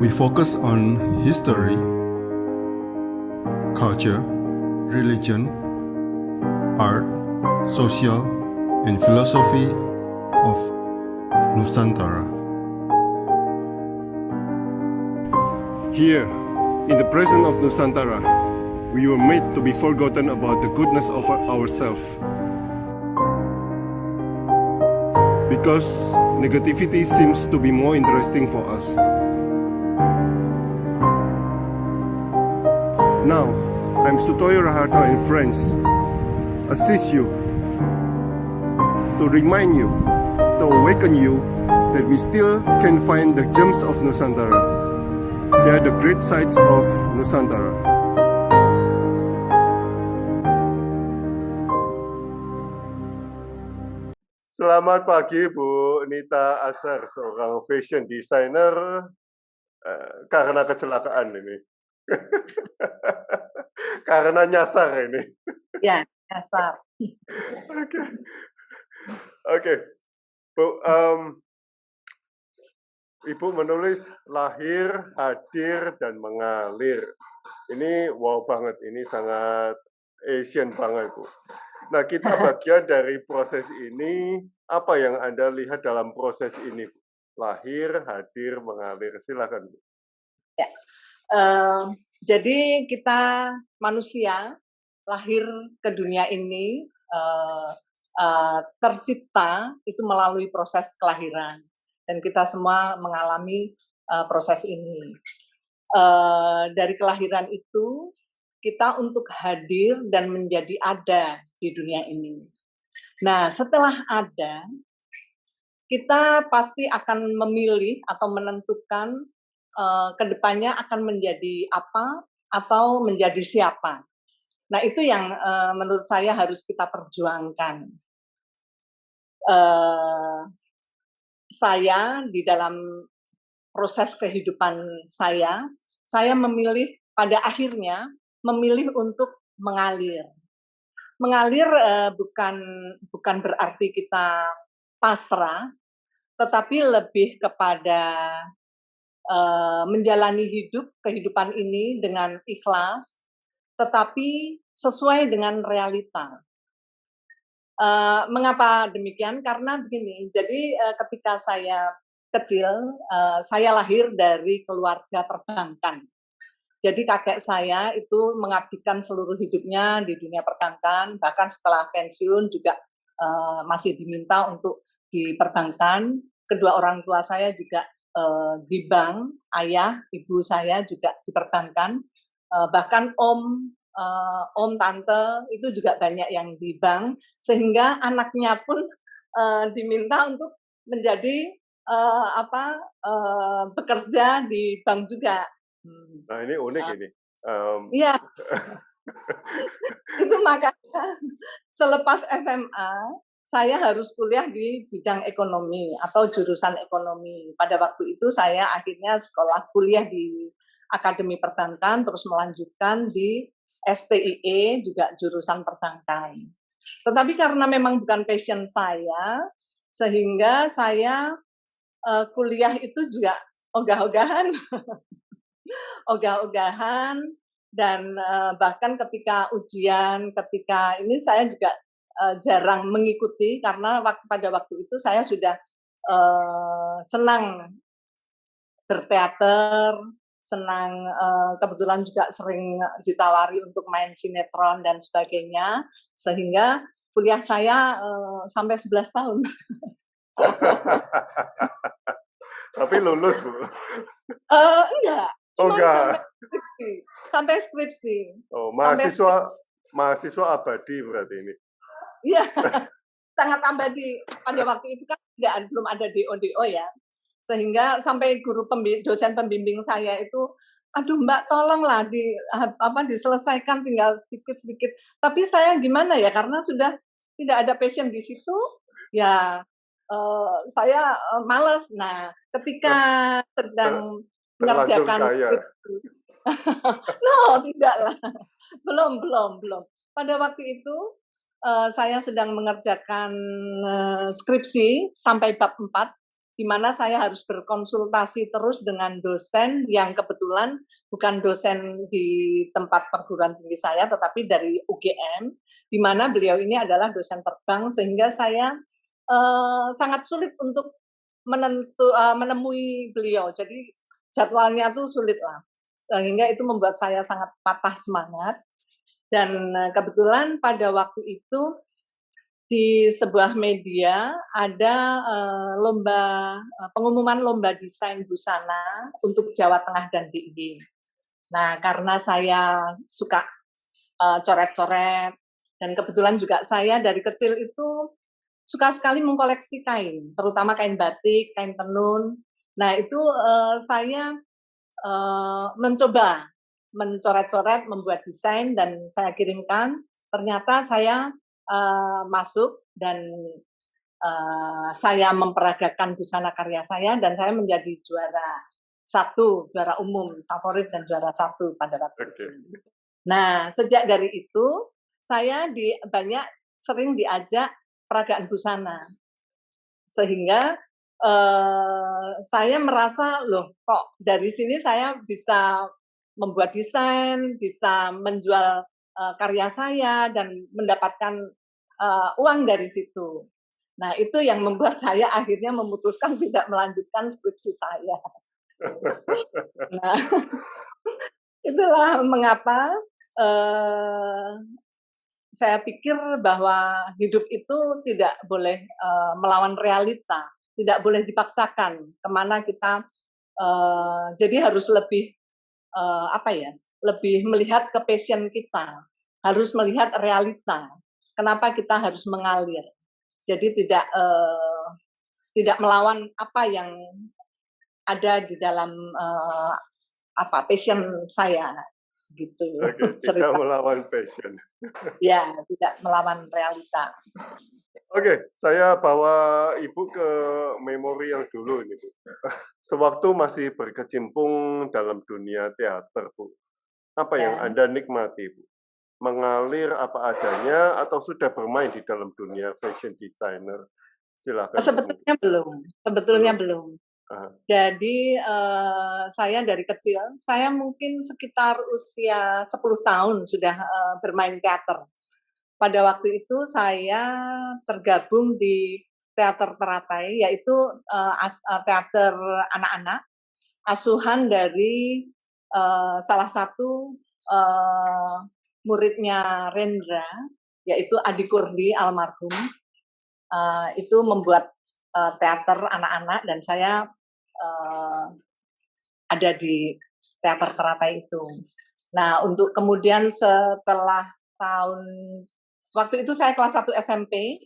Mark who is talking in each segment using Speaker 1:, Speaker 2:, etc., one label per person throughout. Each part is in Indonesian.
Speaker 1: We focus on history, culture, religion, art, social, and philosophy of Nusantara.
Speaker 2: Here, in the presence of Nusantara, we were made to be forgotten about the goodness of ourselves. Because negativity seems to be more interesting for us. Now, I'm Sutoyo Raharto and friends, assist you, to remind you, to awaken you that we still can find the gems of Nusantara. They are the great sights of Nusantara. Selamat pagi Bu Nita Asar, seorang fashion designer karena kecelakaan ini. Karena nyasar ini.
Speaker 3: Ya, nyasar.
Speaker 2: Oke. Bu, Ibu menulis lahir, hadir, dan mengalir. Ini wow banget, ini sangat Asian banget, Bu. Nah, kita bagian dari proses ini, apa yang Anda lihat dalam proses ini? Lahir, hadir, mengalir. Silakan, Bu.
Speaker 3: Ya. Jadi kita manusia lahir ke dunia ini tercipta itu melalui proses kelahiran, dan kita semua mengalami proses ini. Dari kelahiran itu kita untuk hadir dan menjadi ada di dunia ini. Nah, setelah ada, kita pasti akan memilih atau menentukan kedepannya akan menjadi apa atau menjadi siapa. Nah, itu yang menurut saya harus kita perjuangkan. Saya di dalam proses kehidupan saya memilih pada akhirnya memilih untuk mengalir. Mengalir bukan berarti kita pasrah, tetapi lebih kepada menjalani kehidupan ini dengan ikhlas, tetapi sesuai dengan realita. Mengapa demikian? Karena begini, jadi ketika saya kecil, saya lahir dari keluarga perbankan. Jadi kakek saya itu mengabdikan seluruh hidupnya di dunia perbankan, bahkan setelah pensiun juga masih diminta untuk di perbankan. Kedua orang tua saya juga di bank, ayah, ibu saya juga di perbankan, bahkan om, tante itu juga banyak yang di bank, sehingga anaknya pun diminta untuk menjadi bekerja di bank juga.
Speaker 2: Nah, ini unik ini.
Speaker 3: Iya. Itu makanya selepas SMA saya harus kuliah di bidang ekonomi atau jurusan ekonomi. Pada waktu itu saya akhirnya kuliah di Akademi Perbankan, terus melanjutkan di STIE juga jurusan perbankan. Tetapi karena memang bukan passion saya, sehingga saya kuliah itu juga ogah-ogahan. Ogah-ogahan, dan bahkan ketika ujian, ketika ini saya juga jarang mengikuti, karena pada waktu itu saya sudah senang berteater, senang kebetulan juga sering ditawari untuk main sinetron dan sebagainya, sehingga kuliah saya sampai 11 tahun.
Speaker 2: Tapi lulus, Bu?
Speaker 3: Enggak. Cuma sampai skripsi.
Speaker 2: Oh, mahasiswa abadi berarti ini.
Speaker 3: Iya, sangat abadi. Pada waktu itu kan belum ada DO ya, sehingga sampai dosen pembimbing saya itu, aduh Mbak, tolonglah diselesaikan tinggal sedikit. Tapi saya gimana ya, karena sudah tidak ada passion di situ, ya saya malas. Nah, ketika sedang mengerjakan skripsi. No, tidaklah. Belum. Pada waktu itu saya sedang mengerjakan skripsi sampai bab 4 di mana saya harus berkonsultasi terus dengan dosen yang kebetulan bukan dosen di tempat perguruan tinggi saya, tetapi dari UGM, di mana beliau ini adalah dosen terbang, sehingga saya sangat sulit untuk menemui beliau. Jadi jadwalnya tuh sulit lah, sehingga itu membuat saya sangat patah semangat. Dan kebetulan pada waktu itu di sebuah media ada pengumuman lomba desain busana untuk Jawa Tengah dan DIY. Nah, karena saya suka coret-coret dan kebetulan juga saya dari kecil itu suka sekali mengkoleksi kain, terutama kain batik, kain tenun. Nah, itu saya mencoba mencoret-coret, membuat desain dan saya kirimkan. Ternyata saya masuk dan saya memperagakan busana karya saya dan saya menjadi juara umum favorit dan juara 1 pada waktu itu. Nah, sejak dari itu saya sering diajak peragaan busana, sehingga saya merasa loh kok dari sini saya bisa membuat desain, bisa menjual karya saya dan mendapatkan uang dari situ. Nah, itu yang membuat saya akhirnya memutuskan tidak melanjutkan skripsi saya. Nah, itulah mengapa saya pikir bahwa hidup itu tidak boleh melawan realita, tidak boleh dipaksakan kemana kita. Jadi harus lebih lebih melihat ke passion kita, harus melihat realita. Kenapa kita harus mengalir? Jadi tidak melawan apa yang ada di dalam passion saya, gitu.
Speaker 2: Tidak melawan passion.
Speaker 3: Ya, tidak melawan realita.
Speaker 2: Oke, saya bawa Ibu ke memori yang dulu ini, Bu. Sewaktu masih berkecimpung dalam dunia teater, Bu. Apa yang Anda nikmati, Bu? Mengalir apa adanya atau sudah bermain di dalam dunia fashion designer? Silakan.
Speaker 3: Sebetulnya belum. Jadi saya dari kecil, saya mungkin sekitar usia 10 tahun sudah bermain teater. Pada waktu itu saya tergabung di teater teratai, yaitu teater anak-anak, asuhan dari salah satu muridnya Rendra, yaitu Adi Kurdi almarhum. Itu membuat teater anak-anak dan saya ada di teater teratai itu. Nah, untuk kemudian setelah waktu itu saya kelas 1 SMP,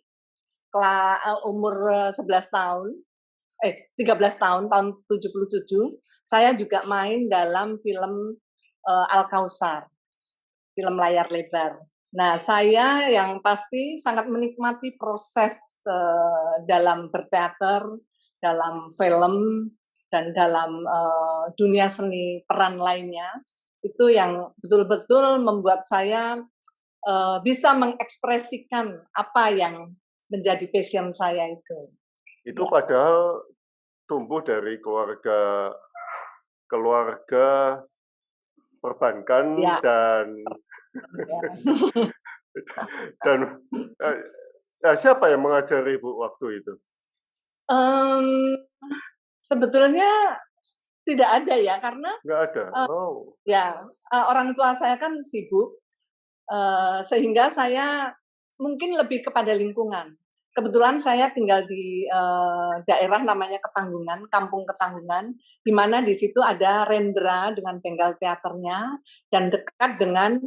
Speaker 3: umur 13 tahun, 13 tahun, tahun 77, saya juga main dalam film Al-Kausar, film layar lebar. Nah, saya yang pasti sangat menikmati proses dalam berteater, dalam film, dan dalam dunia seni peran lainnya. Itu yang betul-betul membuat saya bisa mengekspresikan apa yang menjadi passion saya itu.
Speaker 2: Itu padahal tumbuh dari keluarga perbankan dan siapa yang mengajari Ibu waktu itu?
Speaker 3: Sebetulnya tidak ada ya, karena
Speaker 2: nggak ada.
Speaker 3: Orang tua saya kan sibuk, sehingga saya mungkin lebih kepada lingkungan. Kebetulan saya tinggal di daerah namanya Ketanggungan, Kampung Ketanggungan, di mana di situ ada Rendra dengan bengkel teaternya dan dekat dengan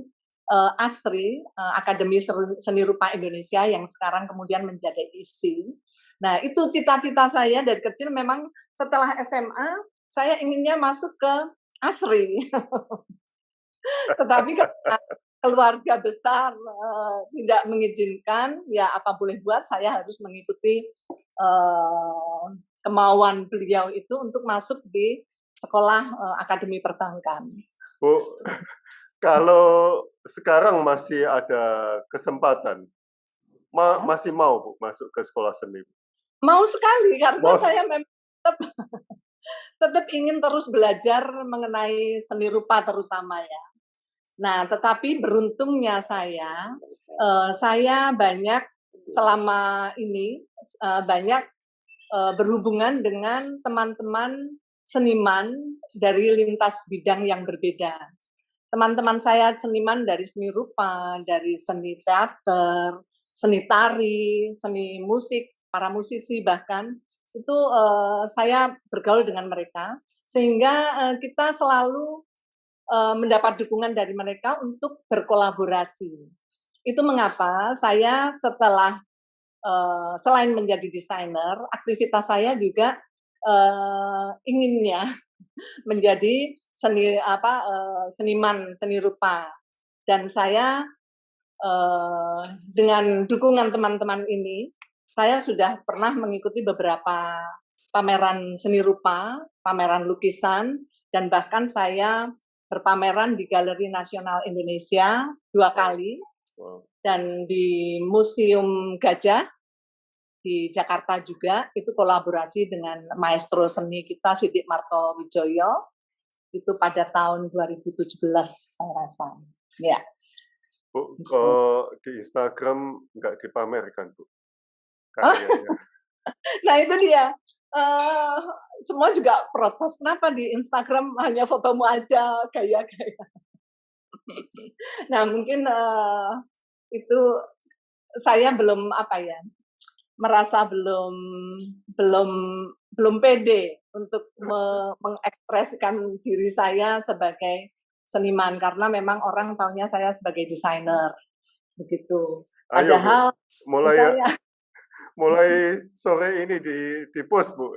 Speaker 3: ASRI, Akademi Seni Rupa Indonesia yang sekarang kemudian menjadi ISI. Nah, itu cita-cita saya dari kecil. Memang setelah SMA saya inginnya masuk ke ASRI. Tetapi keluarga besar tidak mengizinkan, ya apa boleh buat, saya harus mengikuti kemauan beliau itu untuk masuk di sekolah Akademi Perbankan.
Speaker 2: Bu, kalau sekarang masih ada kesempatan, masih mau Bu masuk ke sekolah seni?
Speaker 3: Mau sekali, karena saya memang tetap tetap ingin terus belajar mengenai seni rupa terutama ya. Nah, tetapi beruntungnya saya banyak selama ini banyak berhubungan dengan teman-teman seniman dari lintas bidang yang berbeda. Teman-teman saya seniman dari seni rupa, dari seni teater, seni tari, seni musik, para musisi bahkan, itu saya bergaul dengan mereka, sehingga kita selalu mendapat dukungan dari mereka untuk berkolaborasi. Itu mengapa saya setelah selain menjadi desainer, aktivitas saya juga inginnya menjadi seniman seni rupa. Dan saya dengan dukungan teman-teman ini, saya sudah pernah mengikuti beberapa pameran seni rupa, pameran lukisan, dan bahkan saya berpameran di Galeri Nasional Indonesia 2 kali, dan di Museum Gajah di Jakarta juga, itu kolaborasi dengan maestro seni kita, Sidik Marto Wijoyo, itu pada tahun 2017 saya rasa. Ya.
Speaker 2: Bu, kalau di Instagram nggak dipamerkan, Bu, karyanya.
Speaker 3: Nah itu dia. Semua juga protes, kenapa di Instagram hanya fotomu aja, gaya-gaya. Nah mungkin itu saya belum merasa belum pede untuk mengekspresikan diri saya sebagai seniman, karena memang orang taunya saya sebagai desainer begitu.
Speaker 2: Ayo,
Speaker 3: Padahal
Speaker 2: Bu, mulai sore ini di post, Bu.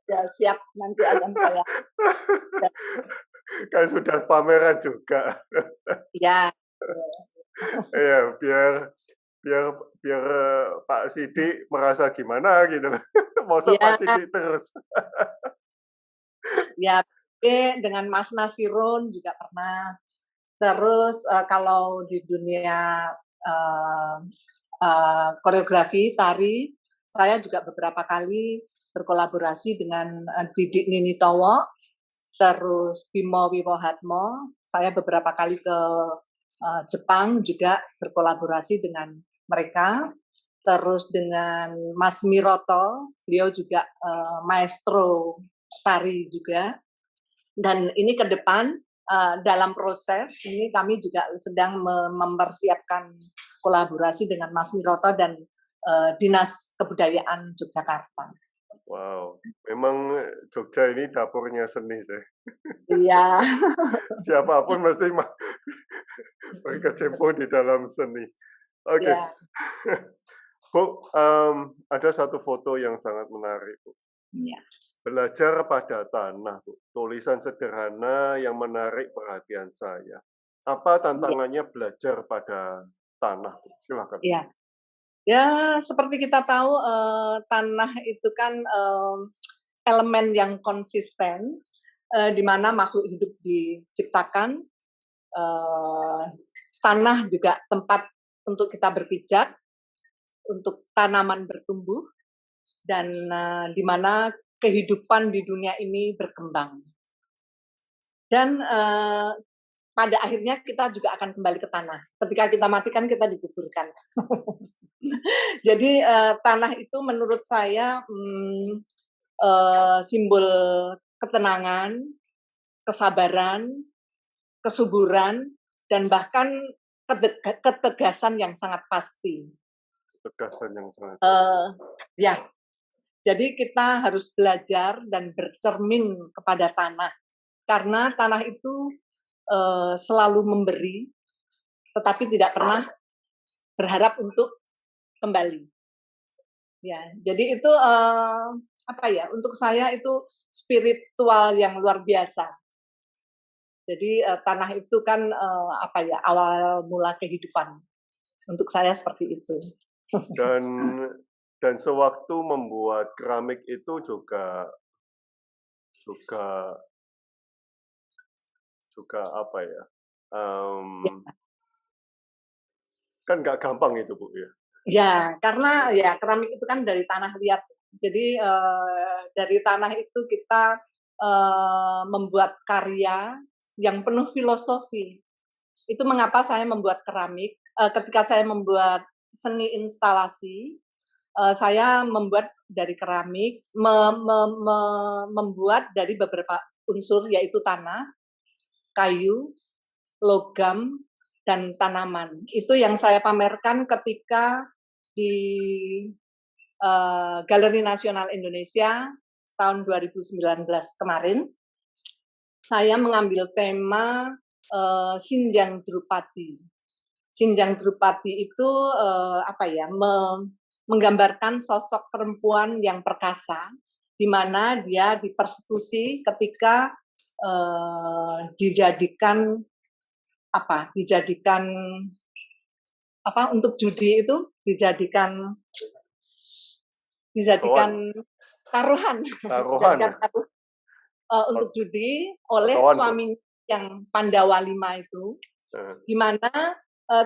Speaker 3: Ya, siap, nanti akan saya.
Speaker 2: Kan sudah pameran juga.
Speaker 3: Ya.
Speaker 2: Ya, biar Pak Sidik merasa gimana gitu. Masa
Speaker 3: Ya.
Speaker 2: Pak Sidik terus.
Speaker 3: Ya, dengan Mas Nasirun juga pernah. Terus kalau di dunia koreografi, tari, saya juga beberapa kali berkolaborasi dengan Didik Ninitowo, terus Bimo Wiwohatmo. Saya beberapa kali ke Jepang juga berkolaborasi dengan mereka. Terus dengan Mas Miroto, beliau juga maestro tari juga. Dan ini ke depan dalam proses ini kami juga sedang mempersiapkan kolaborasi dengan Mas Miroto dan Dinas Kebudayaan Yogyakarta.
Speaker 2: Wow, memang Jogja ini dapurnya seni sih.
Speaker 3: Iya.
Speaker 2: Siapapun mesti berkecimpung di dalam seni. Oke.
Speaker 3: Ya.
Speaker 2: Bu, ada satu foto yang sangat menarik, Bu.
Speaker 3: Ya.
Speaker 2: Belajar pada tanah, Bu. Tulisan sederhana yang menarik perhatian saya. Apa tantangannya belajar pada tanah, Bu? Silakan.
Speaker 3: Ya. Ya, seperti kita tahu tanah itu kan elemen yang konsisten, di mana makhluk hidup diciptakan. Tanah juga tempat untuk kita berpijak, untuk tanaman bertumbuh, dan di mana kehidupan di dunia ini berkembang. Dan pada akhirnya kita juga akan kembali ke tanah. Ketika kita mati kan kita dikuburkan. Jadi tanah itu menurut saya simbol ketenangan, kesabaran, kesuburan, dan bahkan ketegasan yang sangat pasti.
Speaker 2: Ketegasan yang sangat
Speaker 3: ya, jadi kita harus belajar dan bercermin kepada tanah, karena tanah itu selalu memberi, tetapi tidak pernah berharap untuk kembali. Ya, jadi itu untuk saya itu spiritual yang luar biasa. Jadi tanah itu kan awal mula kehidupan. Untuk saya seperti itu.
Speaker 2: Dan sewaktu membuat keramik itu juga apa ya? Kan nggak gampang itu, Bu, ya.
Speaker 3: Ya, karena ya keramik itu kan dari tanah liat. Jadi dari tanah itu kita membuat karya yang penuh filosofi. Itu mengapa saya membuat keramik. Ketika saya membuat seni instalasi, saya membuat dari keramik, membuat dari beberapa unsur yaitu tanah, kayu, logam, dan tanaman. Itu yang saya pamerkan ketika di Galeri Nasional Indonesia tahun 2019 kemarin. Saya mengambil tema Sinjang Drupadi. Sinjang Drupadi itu menggambarkan sosok perempuan yang perkasa, di mana dia dipersekusi ketika dijadikan untuk judi itu dijadikan taruhan untuk judi oleh suami yang Pandawa 5 itu, di mana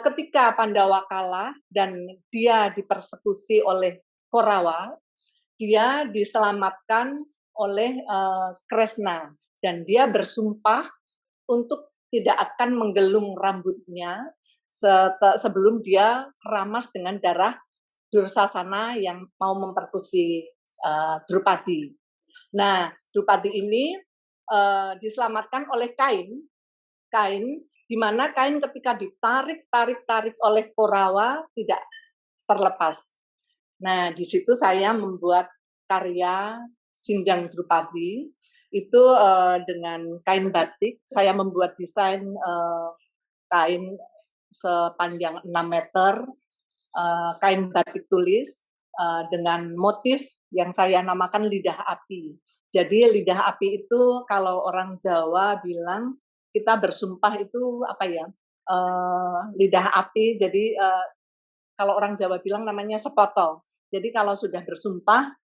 Speaker 3: ketika Pandawa kalah dan dia dipersekusi oleh Korawa, dia diselamatkan oleh Kresna dan dia bersumpah untuk tidak akan menggelung rambutnya sebelum dia keramas dengan darah Dursasana yang mau mempersekusi Drupadi. Nah, Drupadi ini diselamatkan oleh Kain, di mana Kain ketika ditarik oleh Korawa tidak terlepas. Nah, di situ saya membuat karya Sinjang Drupadi itu dengan kain batik. Saya membuat desain kain sepanjang 6 meter, kain batik tulis dengan motif yang saya namakan lidah api. Jadi lidah api itu kalau orang Jawa bilang kita bersumpah itu lidah api. Jadi kalau orang Jawa bilang namanya sepoto. Jadi kalau sudah bersumpah,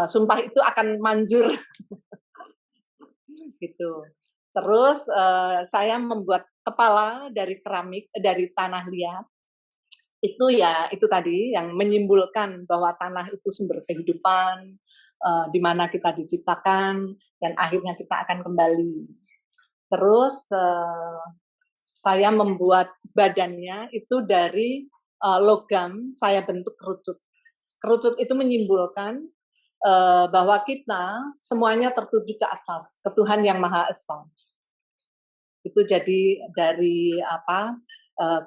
Speaker 3: sumpah itu akan manjur, gitu. Terus saya membuat kepala dari keramik, dari tanah liat. Itu tadi yang menyimbolkan bahwa tanah itu sumber kehidupan, di mana kita diciptakan dan akhirnya kita akan kembali. Terus saya membuat badannya itu dari logam, saya bentuk kerucut. Kerucut itu menyimbolkan bahwa kita semuanya tertuju ke atas, ke Tuhan yang Maha Esa. Itu jadi dari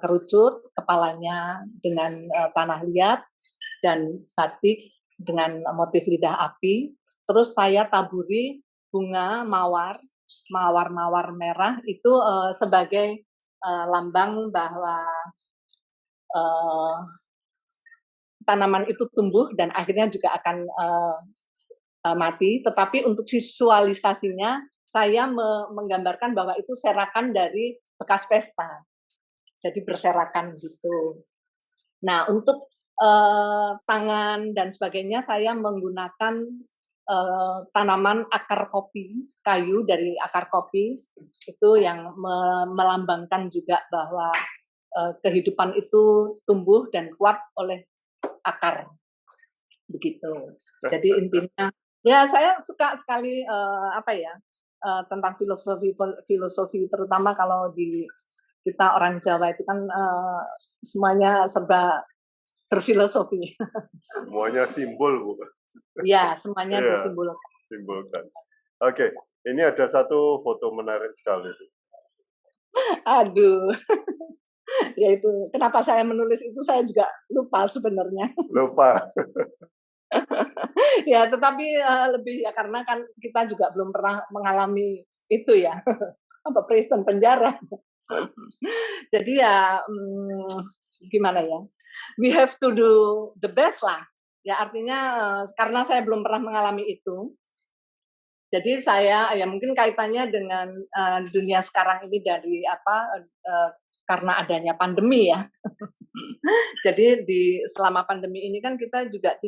Speaker 3: kerucut kepalanya dengan tanah liat dan batik dengan motif lidah api. Terus saya taburi bunga mawar merah itu sebagai lambang bahwa tanaman itu tumbuh dan akhirnya juga akan mati. Tetapi untuk visualisasinya saya menggambarkan bahwa itu serakan dari bekas pesta. Jadi berserakan gitu. Nah, untuk tangan dan sebagainya saya menggunakan tanaman akar kopi, kayu dari akar kopi, itu yang melambangkan juga bahwa kehidupan itu tumbuh dan kuat oleh akar, begitu. Jadi intinya, ya saya suka sekali tentang filosofi, terutama kalau di kita orang Jawa itu kan semuanya serba berfilosofi.
Speaker 2: Semuanya simbol, Bu.
Speaker 3: Ya, semuanya disimbolkan.
Speaker 2: Oke, ini ada satu foto menarik sekali.
Speaker 3: Aduh. Ya itu, kenapa saya menulis itu saya juga lupa sebenarnya.
Speaker 2: Lupa.
Speaker 3: Ya, tetapi lebih ya karena kan kita juga belum pernah mengalami itu ya. Prison penjara. Jadi ya gimana ya, we have to do the best lah. Ya artinya karena saya belum pernah mengalami itu, jadi saya ya mungkin kaitannya dengan dunia sekarang ini dari karena adanya pandemi ya. Jadi selama pandemi ini kan kita juga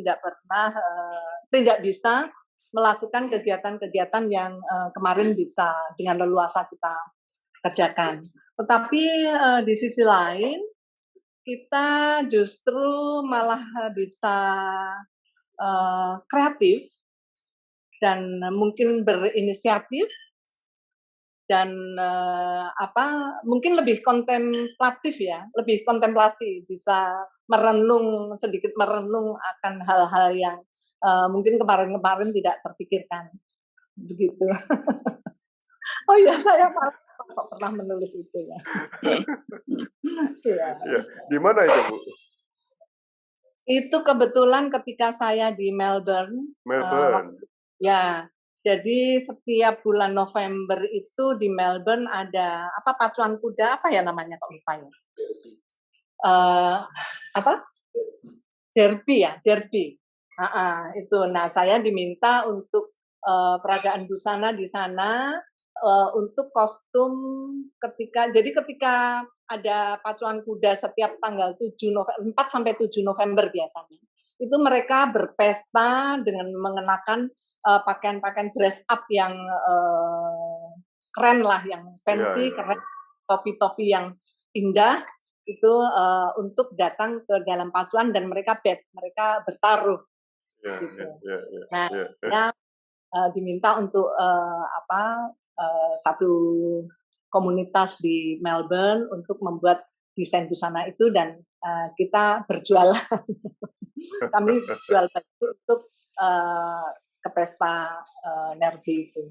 Speaker 3: tidak bisa melakukan kegiatan-kegiatan yang kemarin bisa dengan leluasa kita kerjakan. Tetapi di sisi lain kita justru malah bisa kreatif dan mungkin berinisiatif dan mungkin lebih kontemplatif ya, lebih kontemplasi, bisa sedikit merenung akan hal-hal yang mungkin kemarin-kemarin tidak terpikirkan, begitu. Oh iya, saya malah kok pernah menulis itu ya. Iya.
Speaker 2: Ya, di mana itu, Bu?
Speaker 3: Itu kebetulan ketika saya di Melbourne,
Speaker 2: Melbourne.
Speaker 3: ya, jadi setiap bulan November itu di Melbourne ada pacuan kuda apa ya namanya kok lupa ya? Apa? Derby ya, derby. Itu. Nah, saya diminta untuk peragaan busana di sana untuk kostum ketika ada pacuan kuda setiap tanggal 4 sampai 7 November biasanya. Itu mereka berpesta dengan mengenakan pakaian-pakaian dress up yang keren lah, yang fancy, keren, topi-topi yang indah itu untuk datang ke dalam pacuan dan mereka bertaruh. Gitu. Nah, saya diminta untuk satu komunitas di Melbourne untuk membuat desain busana itu dan kita berjualan. Kami jual baju untuk ke pesta Derby itu.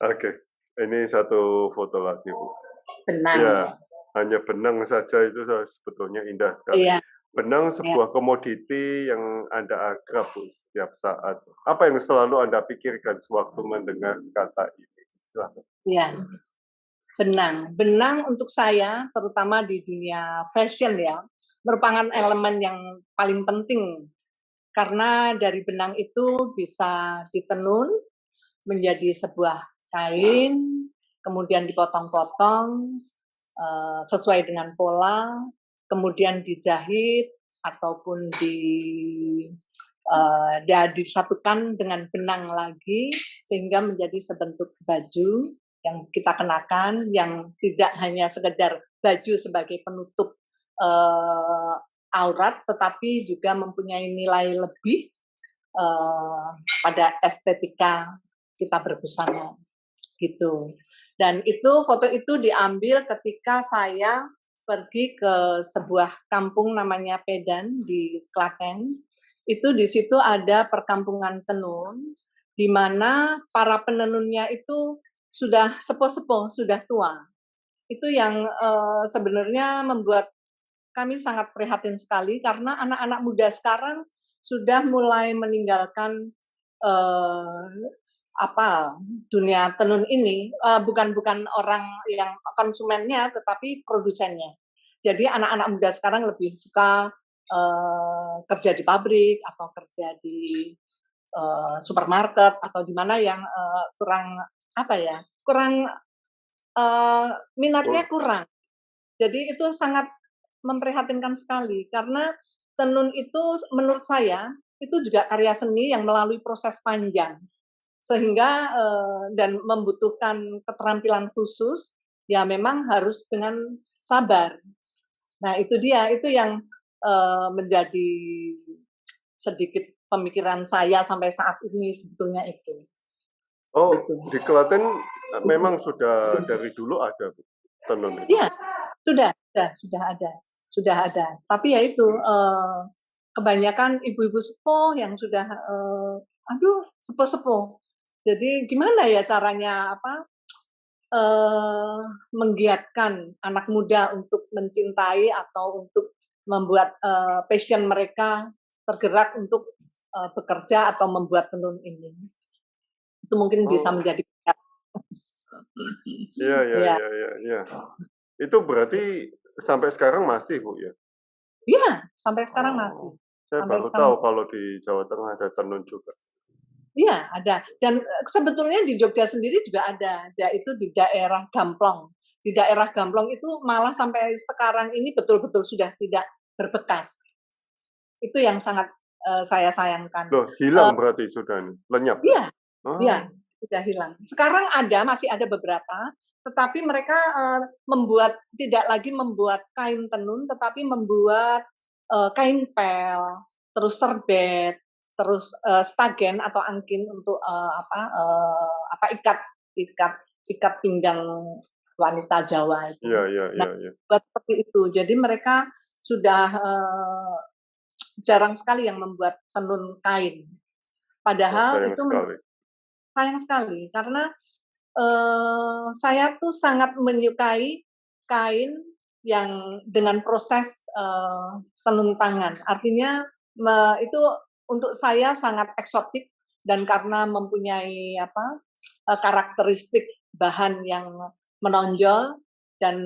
Speaker 2: Oke, ini satu foto lagi, Bu.
Speaker 3: Benang.
Speaker 2: Ya, hanya benang saja itu sebetulnya indah sekali.
Speaker 3: Iya.
Speaker 2: Benang sebuah komoditi yang Anda akrab, Bu, setiap saat. Apa yang selalu Anda pikirkan sewaktu mendengar kata ini? Silahkan.
Speaker 3: Iya. Benang untuk saya, terutama di dunia fashion ya, merupakan elemen yang paling penting. Karena dari benang itu bisa ditenun menjadi sebuah kain, kemudian dipotong-potong sesuai dengan pola, kemudian dijahit ataupun disatukan dengan benang lagi sehingga menjadi sebentuk baju yang kita kenakan, yang tidak hanya sekedar baju sebagai penutup aurat, tetapi juga mempunyai nilai lebih pada estetika kita berbusana gitu. Dan foto itu diambil ketika saya pergi ke sebuah kampung namanya Pedan di Klaten. Itu di situ ada perkampungan tenun, di mana para penenunnya itu sudah sepuh-sepuh, sudah tua. Itu yang sebenarnya membuat kami sangat prihatin sekali karena anak-anak muda sekarang sudah mulai meninggalkan dunia tenun ini, bukan orang yang konsumennya, tetapi produsennya. Jadi anak-anak muda sekarang lebih suka kerja di pabrik atau kerja di supermarket atau di mana yang minatnya kurang. Jadi itu sangat memprihatinkan sekali karena tenun itu menurut saya itu juga karya seni yang melalui proses panjang sehingga dan membutuhkan keterampilan khusus, ya memang harus dengan sabar. Nah itu yang menjadi sedikit pemikiran saya sampai saat ini sebetulnya itu.
Speaker 2: Oh, gitu. Di Klaten memang sudah dari dulu ada tenun itu?
Speaker 3: Iya, sudah ada. Tapi ya itu kebanyakan ibu-ibu sepuh yang sudah sepuh-sepuh. Jadi gimana ya caranya menggiatkan anak muda untuk mencintai atau untuk membuat passion mereka tergerak untuk bekerja atau membuat tenun ini. Itu mungkin bisa menjadi.
Speaker 2: Iya. Itu berarti sampai sekarang masih, Bu, ya?
Speaker 3: Iya, sampai sekarang masih.
Speaker 2: Saya baru tahu kalau di Jawa Tengah ada tenun juga.
Speaker 3: Iya, ada. Dan sebetulnya di Jogja sendiri juga ada, yaitu di daerah Gamplong. Di daerah Gamplong itu malah sampai sekarang ini betul-betul sudah tidak berbekas. Itu yang sangat saya sayangkan.
Speaker 2: Loh, hilang berarti sudah lenyap?
Speaker 3: Iya, iya, sudah hilang. Sekarang masih ada beberapa, tetapi mereka tidak lagi membuat kain tenun, tetapi membuat kain pel, terus serbet, terus stagen atau angkin untuk ikat pinggang wanita Jawa itu. Nah, buat seperti itu. Jadi mereka sudah jarang sekali yang membuat tenun kain. Padahal
Speaker 2: sayang
Speaker 3: itu
Speaker 2: sekali.
Speaker 3: sayang sekali karena saya tuh sangat menyukai kain yang dengan proses tenun tangan. Artinya itu untuk saya sangat eksotik dan karena mempunyai karakteristik bahan yang menonjol dan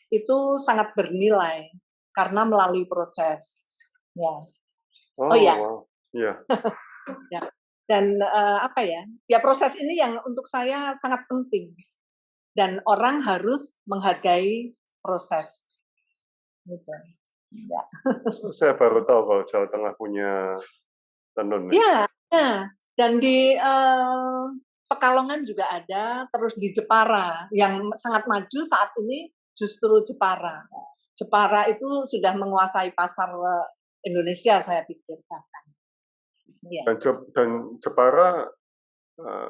Speaker 3: itu sangat bernilai karena melalui proses. Ya. Oh ya.
Speaker 2: Wow. Ya.
Speaker 3: Ya. Dan ya proses ini yang untuk saya sangat penting dan orang harus menghargai proses. Gitu. Ya.
Speaker 2: Saya baru tahu kalau Jawa Tengah punya tenun.
Speaker 3: Ya. Dan di Pekalongan juga ada, terus di Jepara yang sangat maju saat ini justru Jepara. Jepara itu sudah menguasai pasar Indonesia saya pikir bahkan. Ya.
Speaker 2: Dan Jepara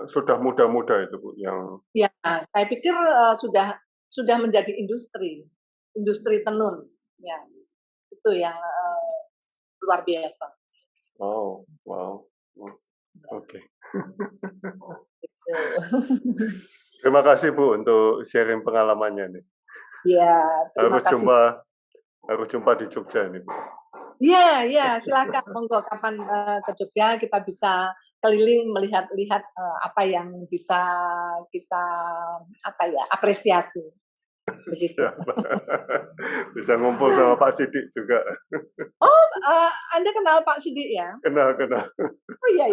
Speaker 2: sudah muda-muda itu Bu yang. Ya,
Speaker 3: saya pikir sudah menjadi industri tenun. Ya, itu yang luar biasa.
Speaker 2: Oh, wow. Oke. Terima kasih Bu untuk sharing pengalamannya nih.
Speaker 3: Ya, terima kasih.
Speaker 2: Harus jumpa di Jogja nih Bu.
Speaker 3: Iya, silakan monggo kapan ke Jogja kita bisa keliling melihat-lihat apa yang bisa kita apresiasi. Begitu.
Speaker 2: Bisa ngumpul sama Pak Sidik juga.
Speaker 3: Oh, Anda kenal Pak Sidik ya?
Speaker 2: Kenal.
Speaker 3: Oh iya.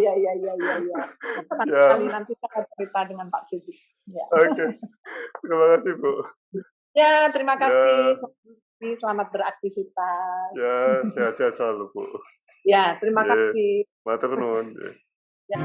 Speaker 3: Kali nanti kita cerita dengan Pak Sidik. Ya.
Speaker 2: Oke. Terima kasih Bu.
Speaker 3: Ya, terima kasih. Selamat beraktivitas.
Speaker 2: Ya, sehat-sehat selalu Bu.
Speaker 3: Ya, terima kasih.
Speaker 2: Matur nuwun.
Speaker 3: Ya.